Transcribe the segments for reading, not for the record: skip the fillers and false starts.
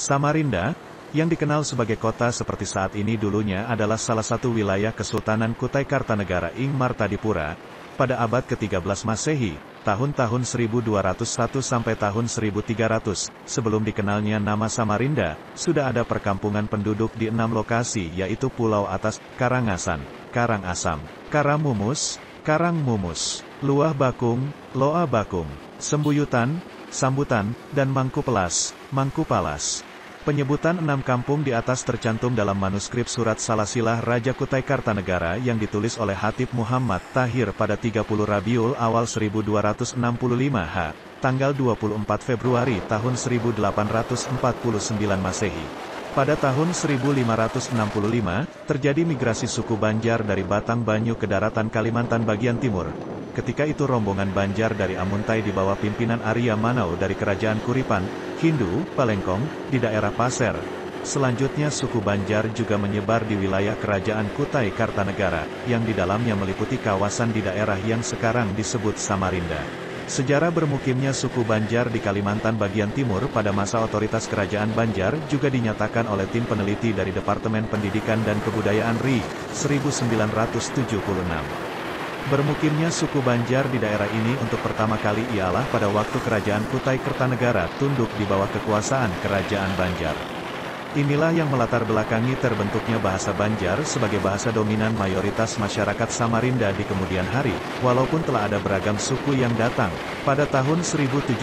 Samarinda, yang dikenal sebagai kota seperti saat ini dulunya adalah salah satu wilayah Kesultanan Kutai Kartanegara ing Martadipura. Pada abad ke-13 Masehi, tahun-tahun 1201 sampai tahun 1300, sebelum dikenalnya nama Samarinda, sudah ada perkampungan penduduk di 6 lokasi yaitu Pulau Atas, Karangasan, Karangasam, Karamumus, Karangmumus, Luah Bakung, Loa Bakung, Sembuyutan, Sambutan, dan Mangkupelas, Mangkupalas. Penyebutan 6 kampung di atas tercantum dalam manuskrip surat Salasilah Raja Kutai Kartanegara yang ditulis oleh Hatib Muhammad Tahir pada 30 Rabiul Awal 1265 H, tanggal 24 Februari tahun 1849 Masehi. Pada tahun 1565, terjadi migrasi suku Banjar dari Batang Banyu ke daratan Kalimantan bagian timur. Ketika itu rombongan Banjar dari Amuntai di bawah pimpinan Arya Manau dari Kerajaan Kuripan, Hindu, Palengkong, di daerah Pasir. Selanjutnya suku Banjar juga menyebar di wilayah Kerajaan Kutai Kartanegara, yang di dalamnya meliputi kawasan di daerah yang sekarang disebut Samarinda. Sejarah bermukimnya suku Banjar di Kalimantan bagian timur pada masa otoritas Kerajaan Banjar juga dinyatakan oleh tim peneliti dari Departemen Pendidikan dan Kebudayaan RI, 1976. Bermukimnya suku Banjar di daerah ini untuk pertama kali ialah pada waktu Kerajaan Kutai Kertanegara tunduk di bawah kekuasaan Kerajaan Banjar. Inilah yang melatar belakangi terbentuknya bahasa Banjar sebagai bahasa dominan mayoritas masyarakat Samarinda di kemudian hari, walaupun telah ada beragam suku yang datang. Pada tahun 1730,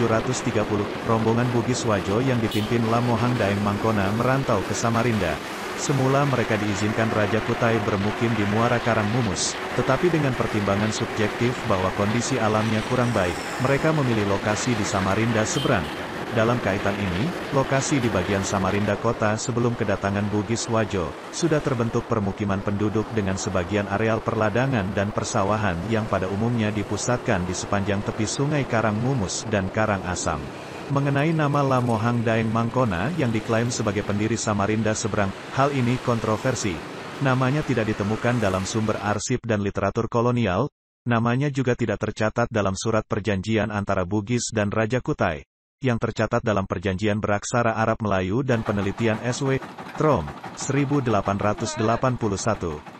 rombongan Bugis Wajo yang dipimpin Lamohang Daeng Mangkona merantau ke Samarinda. Semula mereka diizinkan Raja Kutai bermukim di Muara Karangmumus, tetapi dengan pertimbangan subjektif bahwa kondisi alamnya kurang baik, mereka memilih lokasi di Samarinda seberang. Dalam kaitan ini, lokasi di bagian Samarinda kota sebelum kedatangan Bugis Wajo, sudah terbentuk permukiman penduduk dengan sebagian areal perladangan dan persawahan yang pada umumnya dipusatkan di sepanjang tepi sungai Karangmumus dan Karangasam. Mengenai nama Lamohang Daeng Mangkona yang diklaim sebagai pendiri Samarinda seberang, hal ini kontroversi. Namanya tidak ditemukan dalam sumber arsip dan literatur kolonial, namanya juga tidak tercatat dalam surat perjanjian antara Bugis dan Raja Kutai. Yang tercatat dalam perjanjian beraksara Arab Melayu dan penelitian S.W. Trom, 1881,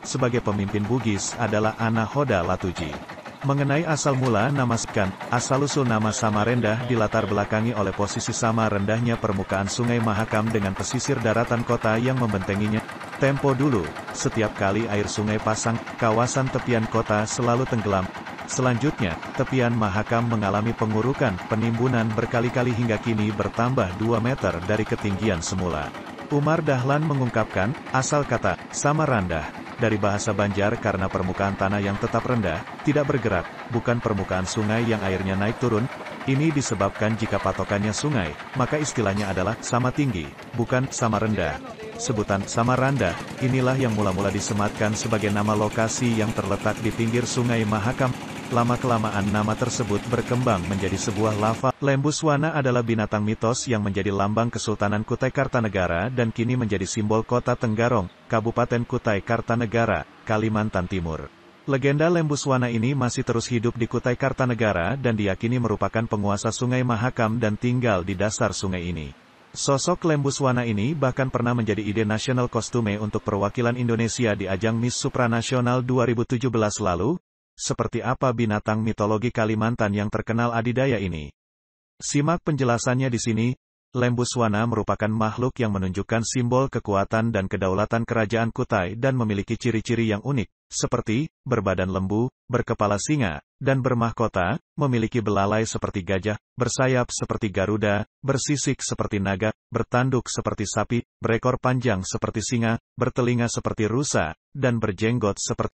sebagai pemimpin Bugis adalah Anahoda Latuji. Mengenai asal mula nama Sekan, asal-usul nama Samarinda dilatar belakangi oleh posisi sama rendahnya permukaan Sungai Mahakam dengan pesisir daratan kota yang membentenginya. Tempo dulu, setiap kali air sungai pasang, kawasan tepian kota selalu tenggelam. Selanjutnya, tepian Mahakam mengalami pengurukan, penimbunan berkali-kali hingga kini bertambah 2 meter dari ketinggian semula. Umar Dahlan mengungkapkan, asal kata, Samarandah, dari bahasa Banjar karena permukaan tanah yang tetap rendah, tidak bergerak, bukan permukaan sungai yang airnya naik turun. Ini disebabkan jika patokannya sungai, maka istilahnya adalah sama tinggi, bukan sama rendah. Sebutan Samarandah, inilah yang mula-mula disematkan sebagai nama lokasi yang terletak di pinggir sungai Mahakam. Lama-kelamaan nama tersebut berkembang menjadi sebuah lafaz. Lembuswana adalah binatang mitos yang menjadi lambang Kesultanan Kutai Kartanegara dan kini menjadi simbol kota Tenggarong, Kabupaten Kutai Kartanegara, Kalimantan Timur. Legenda Lembuswana ini masih terus hidup di Kutai Kartanegara dan diyakini merupakan penguasa sungai Mahakam dan tinggal di dasar sungai ini. Sosok Lembuswana ini bahkan pernah menjadi ide nasional kostume untuk perwakilan Indonesia di ajang Miss Supranasional 2017 lalu. Seperti apa binatang mitologi Kalimantan yang terkenal adidaya ini? Simak penjelasannya di sini. Lembuswana merupakan makhluk yang menunjukkan simbol kekuatan dan kedaulatan kerajaan Kutai dan memiliki ciri-ciri yang unik, seperti berbadan lembu, berkepala singa, dan bermahkota, memiliki belalai seperti gajah, bersayap seperti garuda, bersisik seperti naga, bertanduk seperti sapi, berekor panjang seperti singa, bertelinga seperti rusa, dan berjenggot seperti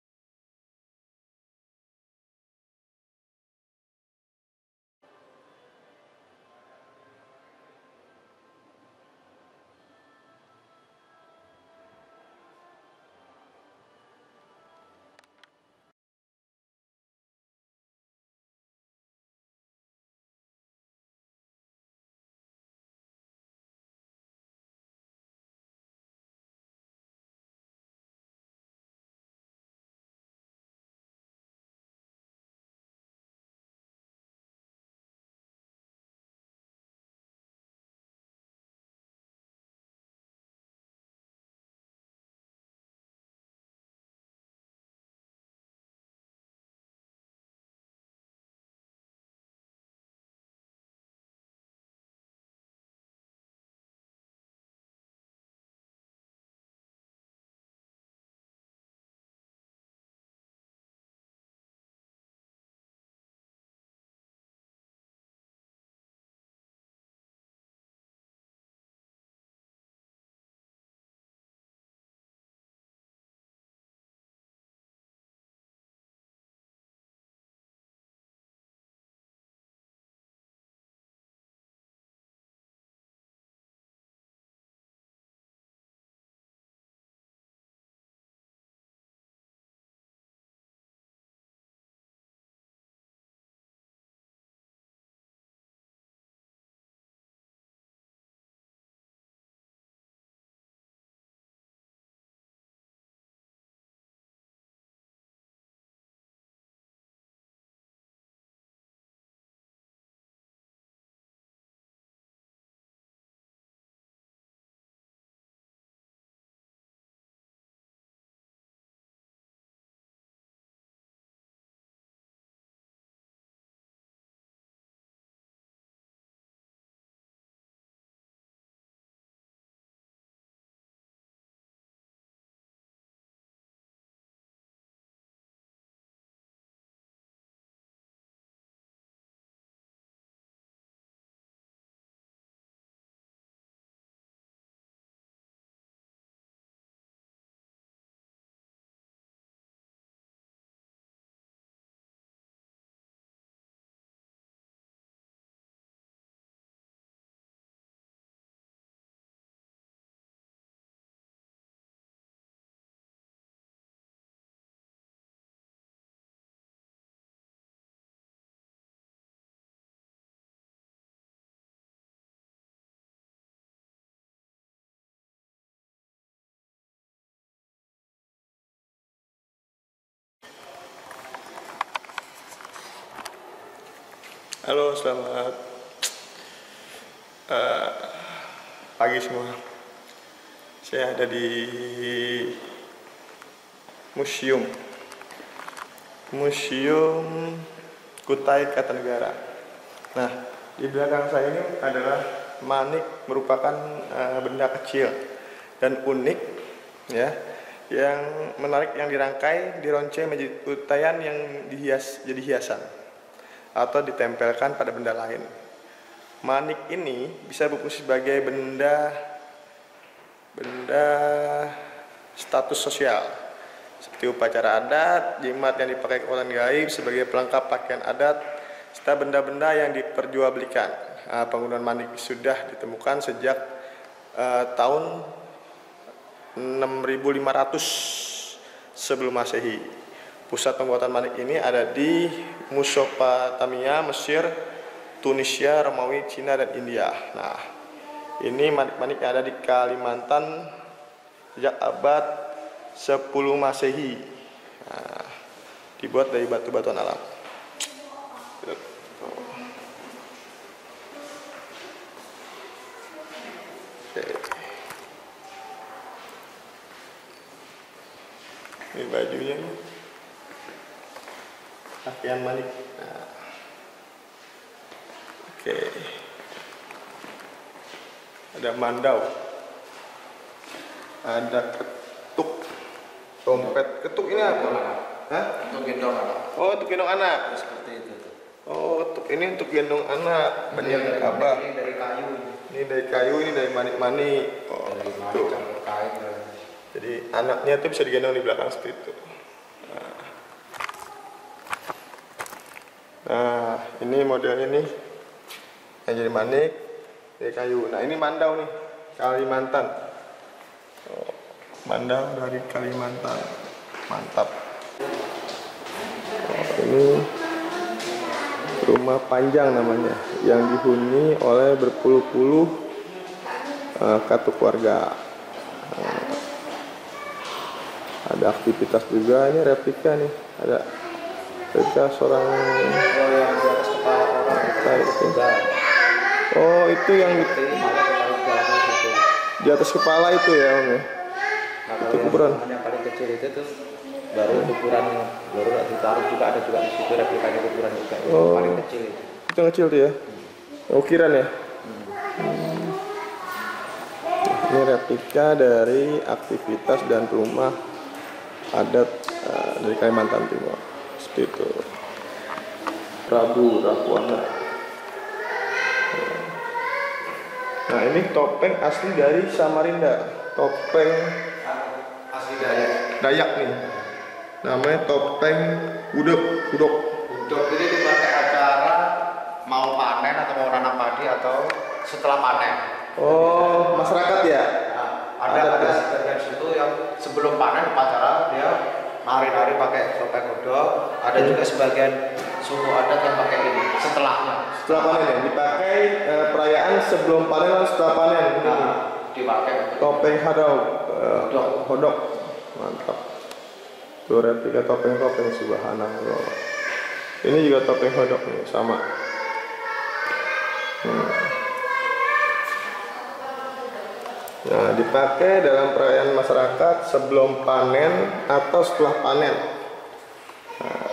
Halo, selamat pagi semua. Saya ada di Museum Kutai Kartanegara. Nah, di belakang saya ini adalah manik, merupakan benda kecil dan unik, ya, yang menarik, yang dirangkai, dironceng menjadi untayan yang dihias jadi hiasan atau ditempelkan pada benda lain. Manik ini bisa berfungsi sebagai benda status sosial, seperti upacara adat, jimat yang dipakai kekuatan gaib sebagai pelengkap pakaian adat, serta benda-benda yang diperjualbelikan. Penggunaan manik sudah ditemukan sejak tahun 6500 sebelum Masehi. Pusat pembuatan manik ini ada di Mesopotamia, Mesir, Tunisia, Romawi, Cina, dan India. Nah, ini manik-manik yang ada di Kalimantan sejak abad 10 Masehi. Nah, dibuat dari batu-batuan alam. Ini bajunya nih, pakaian manik. Nah. Oke. Ada mandau, ada ketuk, dompet. Ketuk ini apa? Hah? Untuk gendong anak. Oh, untuk gendong anak. Seperti itu. Oh, ini untuk gendong anak. Banyak apa? Ini dari kayu. Ini dari kayu, ini dari manik-manik. Oh, dari manik tuh. campur kain. Jadi anaknya tuh bisa digendong di belakang seperti itu. Nah, ini modelnya nih yang jadi manik dari kayu. Nah, ini mandau nih, Kalimantan. Oh, mandau dari Kalimantan, mantap. Oh, ini rumah panjang namanya, yang dihuni oleh berpuluh-puluh katu keluarga. Ada aktivitas juga, ini replika nih, ada replika seorang yang di atas kepala orang itu. Oh, itu yang di atas kepala itu ya, Om ya. Nah, itu kuburan. Yang paling kecil itu tuh baru kuburan, baru ditaruh juga, ada juga di situ replikanya kuburan juga. Oh, paling kecil itu. Itu yang kecil tuh ya. Ukiran ya. Ini replika dari aktivitas dan rumah adat dari Kalimantan Timur. Seperti itu. Rakuana. Nah, ini topeng asli dari Samarinda. Topeng Asli Dayak nih. Namanya topeng Gudok. Udok ini dipakai acara mau panen atau mau nanam padi atau setelah panen. Oh, masyarakat ya? Nah, ada sebagian situ yang sebelum panen upacara dia nari-nari pakai topeng udok. Ada juga sebagian suku adat yang pakai ini setelahnya. Setelah panen ya, dipakai perayaan sebelum panen atau setelah panen. Nah, dipakai Topeng hodok. Mantap. Tuh replika topeng subhanallah. Ini juga topeng hodok nih, sama. Nah, dipakai dalam perayaan masyarakat sebelum panen atau setelah panen. Nah.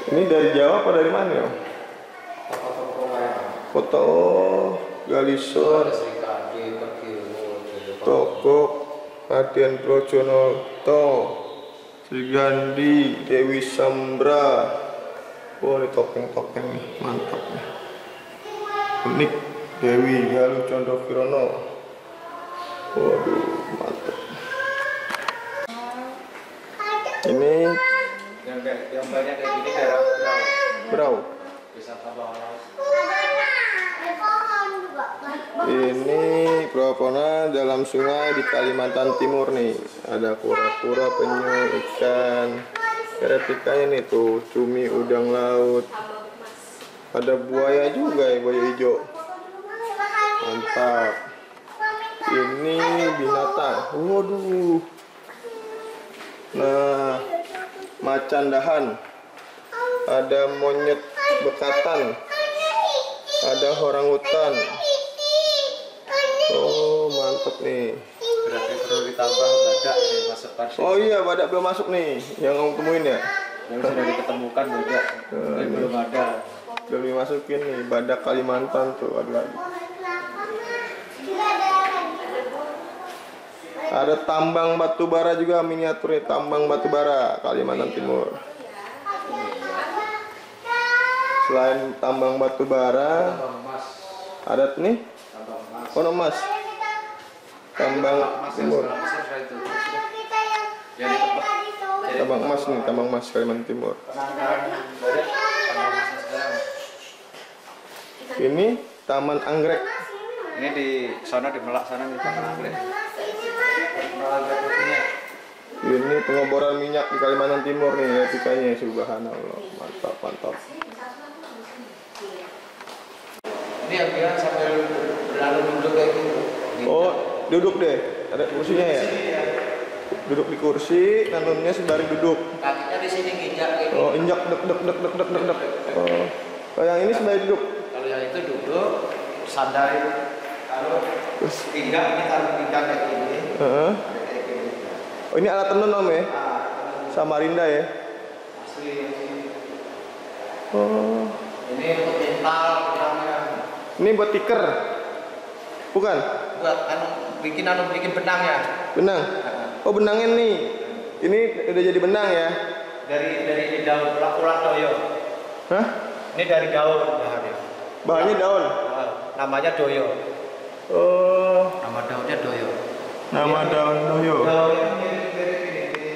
Ini dari Jawa apa dari mana ya? Foto Galisor, Toko, Adian Projonoto, Sri Gandhi, Dewi Sambra. Oh, ini topeng-topeng nih, mantap nih. Unik. Dewi Galuh Condro Kirono. Waduh, mantap. Ini yang banyak kayak gini daerah Berau. wisata bawah. Ini Propona dalam sungai di Kalimantan Timur nih. Ada kura-kura, penyu, ikan. Replikanya nih tuh, cumi, udang laut. Ada buaya juga ya, buaya hijau. Mantap. Ini binatang. Waduh. Nah, macan dahan. ada monyet bekatan, ada orangutan. Oh, mantap nih. Berarti perlu ditambah badak ya, masukkan. Oh iya, badak belum masuk nih, yang kamu temuin ya? Yang sudah diketemukan badak, tapi belum ada. Belum dimasukin nih, badak Kalimantan tuh, ada lagi. Ada tambang batu bara juga miniaturnya, tambang batu bara Kalimantan Timur. Selain tambang batu bara, ada nih kono emas, tambang timur, tambang emas nih, tambang emas Kalimantan Timur. Ini Taman Anggrek. Ini di sana, di Melak sana nih Taman Anggrek. Ini pengeboran minyak di Kalimantan Timur nih, etikanya subhanallah, mantap mantap. Ini yang dia sambil berlalu duduk kayak gitu. Oh, duduk deh, ada kursinya ya? Duduk di kursi, nanunnya sembari duduk. Kakinya di sini nginjak kayak gitu. Oh, injak dek dek dek dek dek dek dek. Oh, kalau yang ini sembari duduk. Kalau yang itu duduk, sandar itu. Kalau pinggang ini taruh pinggang kayak gini. Kayak gini. Oh, ini alat tenun om ya? Samarinda ya? Asli. Oh, Ini untuk mental, benangnya. ini buat tiker, bukan? Buat bikin benangnya. Benang. Oh, benangnya nih. Ini udah jadi benang ya? Dari daun ulat doyo. Hah? Ini dari daun bahannya. Bahannya daun. Namanya doyo. Oh, Nama daunnya doyo. nama daun doyo. Daun yang mirip-mirip ini di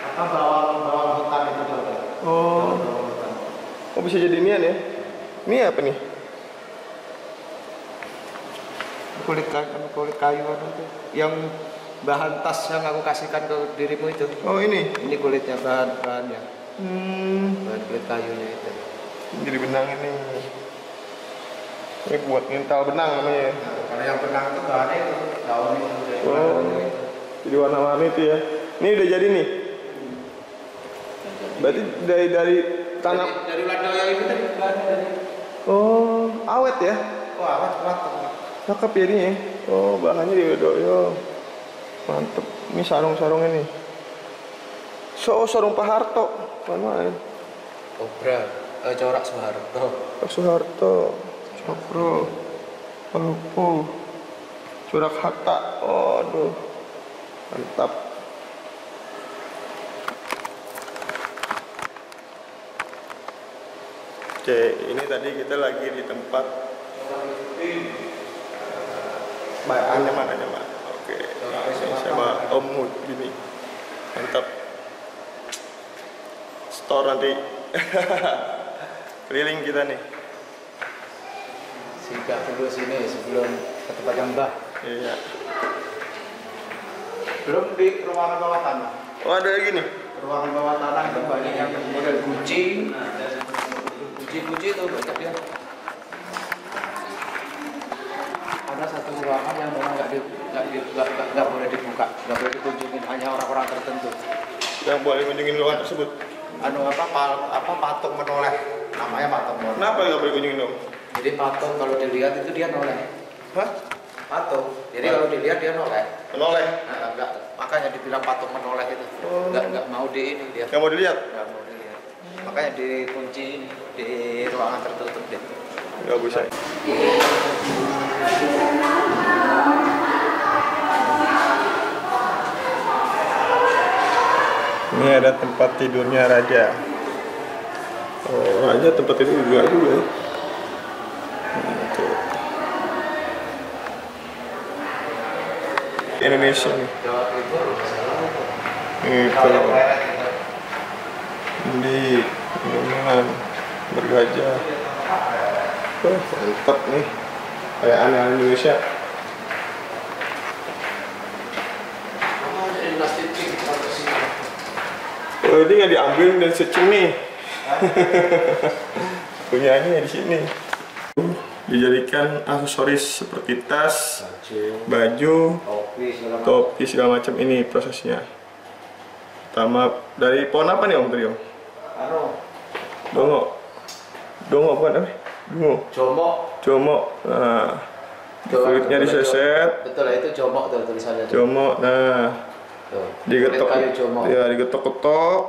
apa bawang hutan itu daunnya. Oh, Bawang hutan. oh bisa jadi inian ya? Ini apa nih? Kulit kayu itu. Yang bahan tas yang aku kasihkan ke dirimu itu. Oh ini. Ini kulitnya bahannya. Bahan kulit kayunya itu. Jadi benang ini. Ini buat ngintal benang namanya. Nah, kalau yang benang itu bahannya itu daun itu. Oh, jadi warna-warni itu ya. Ini udah jadi nih. Berarti dari tanah. Dari ulat doyo itu tadi bahannya dari. Oh, awet ya? Wah, awet kuat. Cakep ya ini. Oh, bahannya di doyo. Mantep. Ini sarung-sarung ini. Sarung Pak Harto. Mana? Obra, corak Soeharto. Pak Soeharto. Cokro. Palupu. Corak Hatta. Oh, aduh. Mantap. Oke, ini tadi kita lagi di tempat nyaman. Oke, ini sama Om Mud gini. Mantap. Store nanti. Keliling kita nih. Singgah dulu sini sebelum ke tempat yang Mbah. Iya. Belum di ruangan bawah tanah. Oh, ada lagi nih. Ruangan bawah tanah itu banyak yang model guci. Guci itu banyak dia. Ada satu ruangan yang memang nggak boleh dibuka, nggak boleh dikunjungi, hanya orang-orang tertentu. Yang boleh kunjungin ruangan tersebut. Patung menoleh, namanya patung menoleh. Kenapa nggak boleh kunjungin dong? Jadi patung kalau dilihat itu dia noleh. Hah? Patung. Jadi kalau dilihat dia noleh. Menoleh? Nah, enggak, makanya dibilang patung menoleh itu. Enggak mau di ini dia. Nggak mau dilihat? Enggak mau dilihat. Makanya dikunci ini di ruangan tertutup deh. Nggak bisa. Ini ada tempat tidurnya raja. Oh, raja tempat tidur juga ya. Indonesia nih. Jawa Timur Itu di Pegunungan bergajah. Oh, mantap nih. Kayak aneh-aneh Indonesia. Oh, ini nggak diambil dan secing nih. Punyanya di sini. Dijadikan aksesoris seperti tas, baju, topi segala macam. Ini prosesnya. Pertama dari pohon apa nih Om tadi Om? Dongo bukan apa? Jomok. Jomok. Nah, kulitnya diseset. Betul, itu jomok tuh tulisannya. Jomok. Nah, Tuh. digetok. Kayu jomok. Ya, digetok-getok,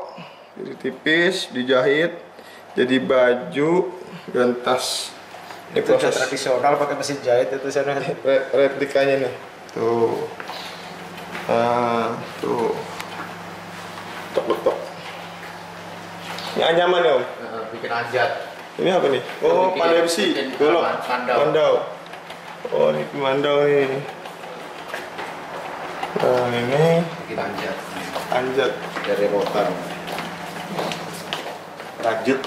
jadi tipis, dijahit, jadi baju dan tas. Ini Itu proses tradisional pakai mesin jahit itu sana. replikanya nih. Tuh. Nah, tuh. Tok-tok. Ini anyaman ya, Om? Bikin anjat. Ini apa nih? Oh, Bikin- pandai besi. bikin Golok. mandau. Mandau. Oh, ini mandau nih. Nah, ini Bikin anjat. anjat. Dari rotan. Rajut.